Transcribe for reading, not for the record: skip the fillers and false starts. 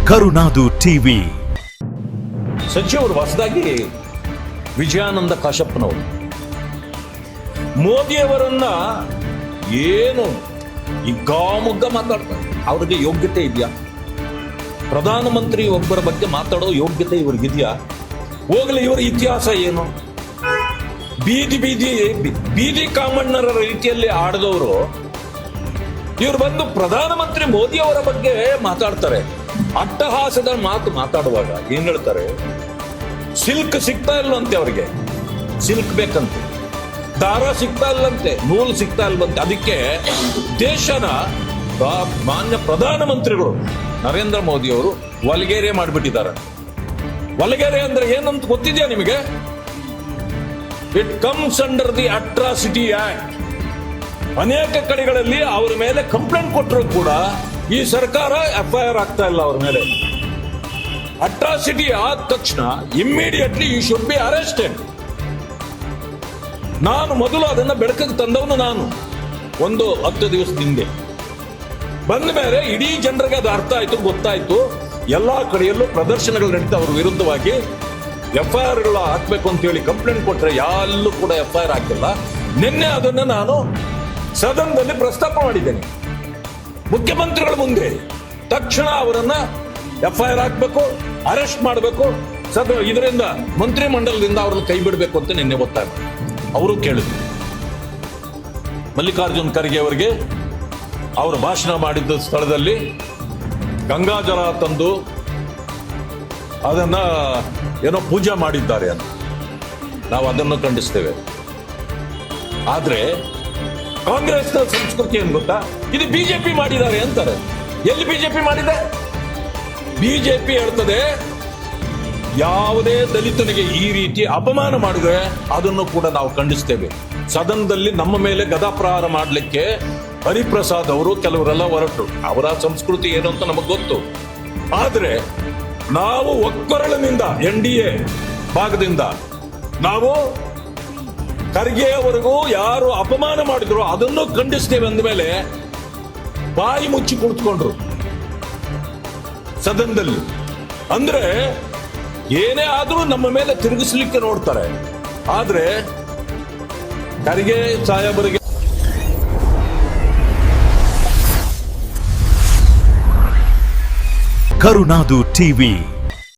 ಕರುನಾಡು TV. ಸಚಿವರು ಹೊಸದಾಗಿ ವಿಜಯಾನಂದ ಕಾಶಪ್ಪನವರು ಮೋದಿಯವರನ್ನ ಏನು ಹಿಗ್ಗಾಮುಗ್ಗ ಮಾತಾಡ್ತಾರೆ. ಅವ್ರಿಗೆ ಯೋಗ್ಯತೆ ಇದೆಯಾ? ಪ್ರಧಾನಮಂತ್ರಿ ಒಬ್ಬರ ಬಗ್ಗೆ ಮಾತಾಡೋ ಯೋಗ್ಯತೆ ಇವ್ರಿಗಿದೆಯಾ? ಹೋಗಲಿ, ಇವರ ಇತಿಹಾಸ ಏನು? ಬೀದಿ ಕಾಮಣ್ಣರ ರೀತಿಯಲ್ಲಿ ಆಡಿದವರು ಇವರು ಬಂದು ಪ್ರಧಾನಮಂತ್ರಿ ಮೋದಿ ಅವರ ಬಗ್ಗೆ ಮಾತಾಡ್ತಾರೆ. ಅಟ್ಟಹಾಸದ ಮಾತು ಮಾತಾಡುವಾಗ ಏನ್ ಹೇಳ್ತಾರೆ? ಸಿಲ್ಕ್ ಸಿಗ್ತಾ ಇಲ್ವಂತೆ ಅವ್ರಿಗೆ, ಸಿಲ್ಕ್ ಬೇಕಂತೆ, ದಾರ ಸಿಗ್ತಾ ಇಲ್ಲಂತೆ, ನೂಲು ಸಿಗ್ತಾ ಇಲ್ವಂತೆ. ಅದಕ್ಕೆ ದೇಶನ ಮಾನ್ಯ ಪ್ರಧಾನಮಂತ್ರಿಗಳು ನರೇಂದ್ರ ಮೋದಿ ಅವರು ವಲ್ಗೇರೆ ಮಾಡಿಬಿಟ್ಟಿದ್ದಾರೆ. ವಲ್ಗೇರೆ ಅಂದ್ರೆ ಏನಂತ ಗೊತ್ತಿದೆಯಾ ನಿಮಗೆ? It comes under the atrocity act. ಅನೇಕ ಕಡೆಗಳಲ್ಲಿ ಅವರ ಮೇಲೆ ಕಂಪ್ಲೇಂಟ್ ಕೊಟ್ಟರು ಕೂಡ ಈ ಸರ್ಕಾರ FIR ಆಗ್ತಾ ಇಲ್ಲ ಅವರ ಮೇಲೆ. ಅಟ್ರಾಸಿಟಿ ಆದ ತಕ್ಷಣ immediately you should be arrested. ನಾನು ಮೊದಲು ಅದನ್ನ ಬೆಳಕಿಗೆ ತಂದವನು. ನಾನು ಒಂದು 10 ದಿವಸದ ಹಿಂದೆ ಬಂದ ಮೇಲೆ ಇಡೀ ಜನರಿಗೆ ಅದು ಅರ್ಥ ಆಯ್ತು, ಗೊತ್ತಾಯ್ತು. ಎಲ್ಲಾ ಕಡೆಯಲ್ಲೂ ಪ್ರದರ್ಶನಗಳು ನಡೀತಾ ಅವ್ರ ವಿರುದ್ಧವಾಗಿ FIR ಹಾಕ್ಬೇಕು ಅಂತ ಹೇಳಿ ಕಂಪ್ಲೇಂಟ್ ಕೊಟ್ರೆ ಎಲ್ಲೂ ಕೂಡ FIR ಹಾಕಿಲ್ಲ. ನಿನ್ನೆ ಅದನ್ನ ನಾನು ಸದನದಲ್ಲಿ ಪ್ರಸ್ತಾಪ ಮಾಡಿದ್ದೇನೆ. ಮುಖ್ಯಮಂತ್ರಿಗಳ ಮುಂದೆ ತಕ್ಷಣ ಅವರನ್ನ FIR ಹಾಕ್ಬೇಕು, ಅರೆಸ್ಟ್ ಮಾಡಬೇಕು, ಇದರಿಂದ ಮಂತ್ರಿ ಮಂಡಲದಿಂದ ಅವ್ರನ್ನ ಕೈ ಬಿಡಬೇಕು ಅಂತ ನಿನ್ನೆ ಒತ್ತಾಯ ಅವರು ಕೇಳಿದ್ರು. ಮಲ್ಲಿಕಾರ್ಜುನ್ ಖರ್ಗೆ ಅವರಿಗೆ ಅವರು ಭಾಷಣ ಮಾಡಿದ್ದ ಸ್ಥಳದಲ್ಲಿ ಗಂಗಾಜಲ ತಂದು ಅದನ್ನ ಏನೋ ಪೂಜೆ ಮಾಡಿದ್ದಾರೆ ಅಂತ ನಾವು ಅದನ್ನು ಖಂಡಿಸ್ತೇವೆ. ಆದ್ರೆ ಕಾಂಗ್ರೆಸ್ನ ಸಂಸ್ಕೃತಿ ಏನ್ ಗೊತ್ತಾ? ಇದು ಬಿಜೆಪಿ ಮಾಡಿದ್ದಾರೆ ಅಂತಾರೆ. ಎಲ್ಲಿ ಬಿಜೆಪಿ ಮಾಡಿದೆ? ಬಿಜೆಪಿ ಹೇಳ್ತದೆ ಯಾವುದೇ ದಲಿತನಿಗೆ ಈ ರೀತಿ ಅಪಮಾನ ಮಾಡಿದ್ರೆ ಅದನ್ನು ಕೂಡ ನಾವು ಖಂಡಿಸ್ತೇವೆ. ಸದನದಲ್ಲಿ ನಮ್ಮ ಮೇಲೆ ಗದಾಪ್ರಹಾರ ಮಾಡಲಿಕ್ಕೆ ಹರಿಪ್ರಸಾದ್ ಅವರು ಕೆಲವರೆಲ್ಲ ಹೊರಟರು. ಅವರ ಸಂಸ್ಕೃತಿ ಏನು ಅಂತ ನಮಗೆ ಗೊತ್ತು. ಆದ್ರೆ ನಾವು ಒಕ್ಕೊರಳಿನಿಂದ NDA ಭಾಗದಿಂದ ನಾವು ಖರ್ಗೆಯವರೆಗೂ ಯಾರು ಅಪಮಾನ ಮಾಡಿದ್ರು ಅದನ್ನು ಖಂಡಿಸ್ತೇವೆ ಅಂದ ಮೇಲೆ ಬಾಯಿ ಮುಚ್ಚಿ ಕುಳಿತುಕೊಂಡ್ರು ಸದನದಲ್ಲಿ. ಅಂದ್ರೆ ಏನೇ ಆದ್ರೂ ನಮ್ಮ ಮೇಲೆ ತಿರುಗಿಸ್ಲಿಕ್ಕೆ ನೋಡ್ತಾರೆ. ಆದ್ರೆ ಖರ್ಗೆ ಸಾಹೇಬರಿಗೆ ಕರುನಾಡು ಟಿವಿ.